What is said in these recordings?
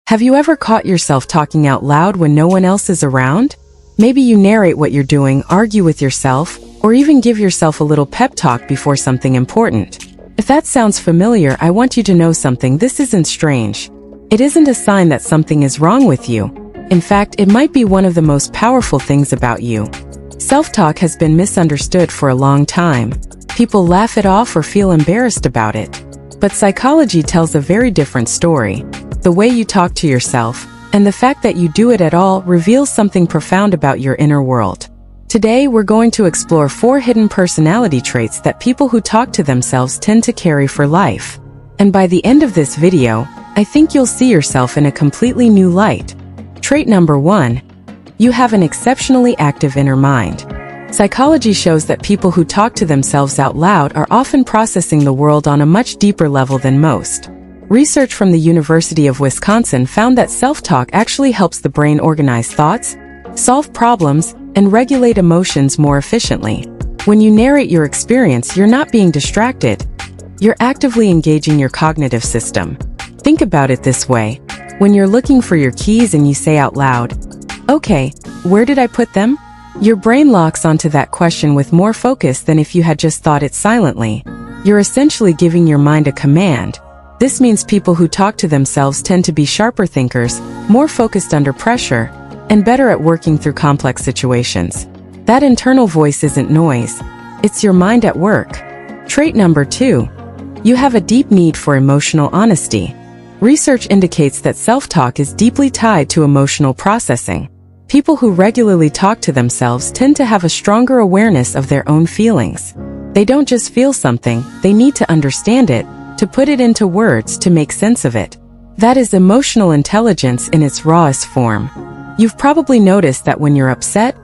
Have you ever caught yourself talking out loud when no one else is around? Maybe you narrate what you're doing, argue with yourself, or even give yourself a little pep talk before something important. If that sounds familiar, I want you to know something. This isn't strange. It isn't a sign that something is wrong with you. In fact, it might be one of the most powerful things about you. Self-talk has been misunderstood for a long time. People laugh it off or feel embarrassed about it. But psychology tells a very different story. The way you talk to yourself, and the fact that you do it at all, reveals something profound about your inner world. Today, we're going to explore 4 hidden personality traits that people who talk to themselves tend to carry for life. And by the end of this video, I think you'll see yourself in a completely new light. Trait number 1. You have an exceptionally active inner mind. Psychology shows that people who talk to themselves out loud are often processing the world on a much deeper level than most. Research from the University of Wisconsin found that self-talk actually helps the brain organize thoughts, solve problems, and regulate emotions more efficiently. When you narrate your experience, you're not being distracted. You're actively engaging your cognitive system. Think about it this way. When you're looking for your keys and you say out loud, "Okay, where did I put them?" Your brain locks onto that question with more focus than if you had just thought it silently. You're essentially giving your mind a command. This means people who talk to themselves tend to be sharper thinkers, more focused under pressure, and better at working through complex situations. That internal voice isn't noise. It's your mind at work. Trait number 2. You have a deep need for emotional honesty. Research indicates that self-talk is deeply tied to emotional processing. People who regularly talk to themselves tend to have a stronger awareness of their own feelings. They don't just feel something, they need to understand it, to put it into words, to make sense of it. That is emotional intelligence in its rawest form. You've probably noticed that when you're upset,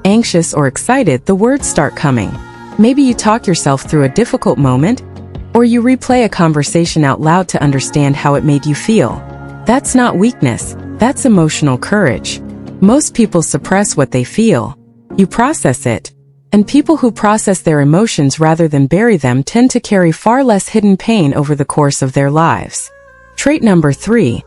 anxious, or excited, the words start coming. Maybe you talk yourself through a difficult moment, or you replay a conversation out loud to understand how it made you feel. That's not weakness, that's emotional courage. Most people suppress what they feel. You process it. And people who process their emotions rather than bury them tend to carry far less hidden pain over the course of their lives. Trait number 3.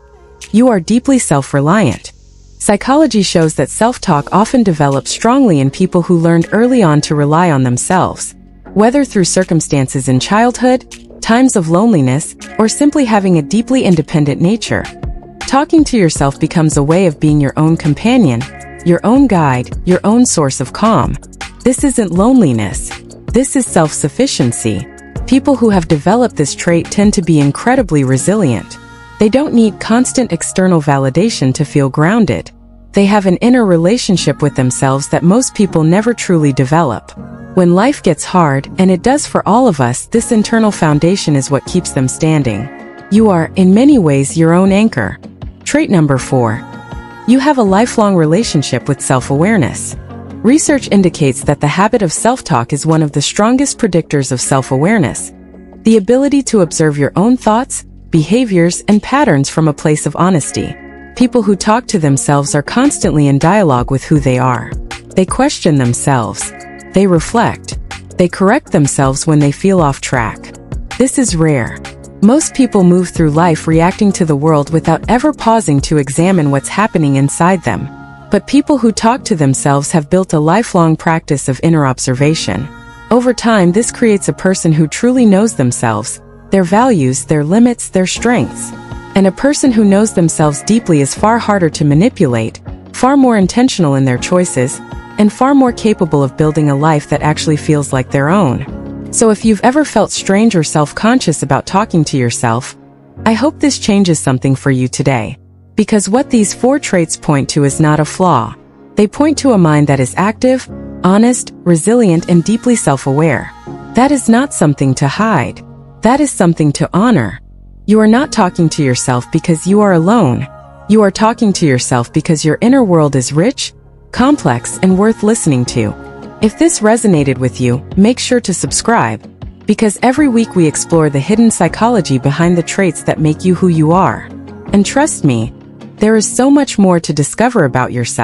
You are deeply self-reliant. Psychology shows that self-talk often develops strongly in people who learned early on to rely on themselves. Whether through circumstances in childhood, times of loneliness, or simply having a deeply independent nature. Talking to yourself becomes a way of being your own companion, your own guide, your own source of calm. This isn't loneliness. This is self-sufficiency. People who have developed this trait tend to be incredibly resilient. They don't need constant external validation to feel grounded. They have an inner relationship with themselves that most people never truly develop. When life gets hard, and it does for all of us, this internal foundation is what keeps them standing. You are, in many ways, your own anchor. Trait number 4. You have a lifelong relationship with self-awareness. Research indicates that the habit of self-talk is one of the strongest predictors of self-awareness. The ability to observe your own thoughts, behaviors, and patterns from a place of honesty. People who talk to themselves are constantly in dialogue with who they are. They question themselves. They reflect. They correct themselves when they feel off track. This is rare. Most people move through life reacting to the world without ever pausing to examine what's happening inside them. But people who talk to themselves have built a lifelong practice of inner observation. Over time, this creates a person who truly knows themselves, their values, their limits, their strengths. And a person who knows themselves deeply is far harder to manipulate, far more intentional in their choices, and far more capable of building a life that actually feels like their own. So if you've ever felt strange or self-conscious about talking to yourself, I hope this changes something for you today. Because what these 4 traits point to is not a flaw. They point to a mind that is active, honest, resilient, and deeply self-aware. That is not something to hide. That is something to honor. You are not talking to yourself because you are alone. You are talking to yourself because your inner world is rich, complex, and worth listening to. If this resonated with you, make sure to subscribe, because every week we explore the hidden psychology behind the traits that make you who you are. And trust me, there is so much more to discover about yourself.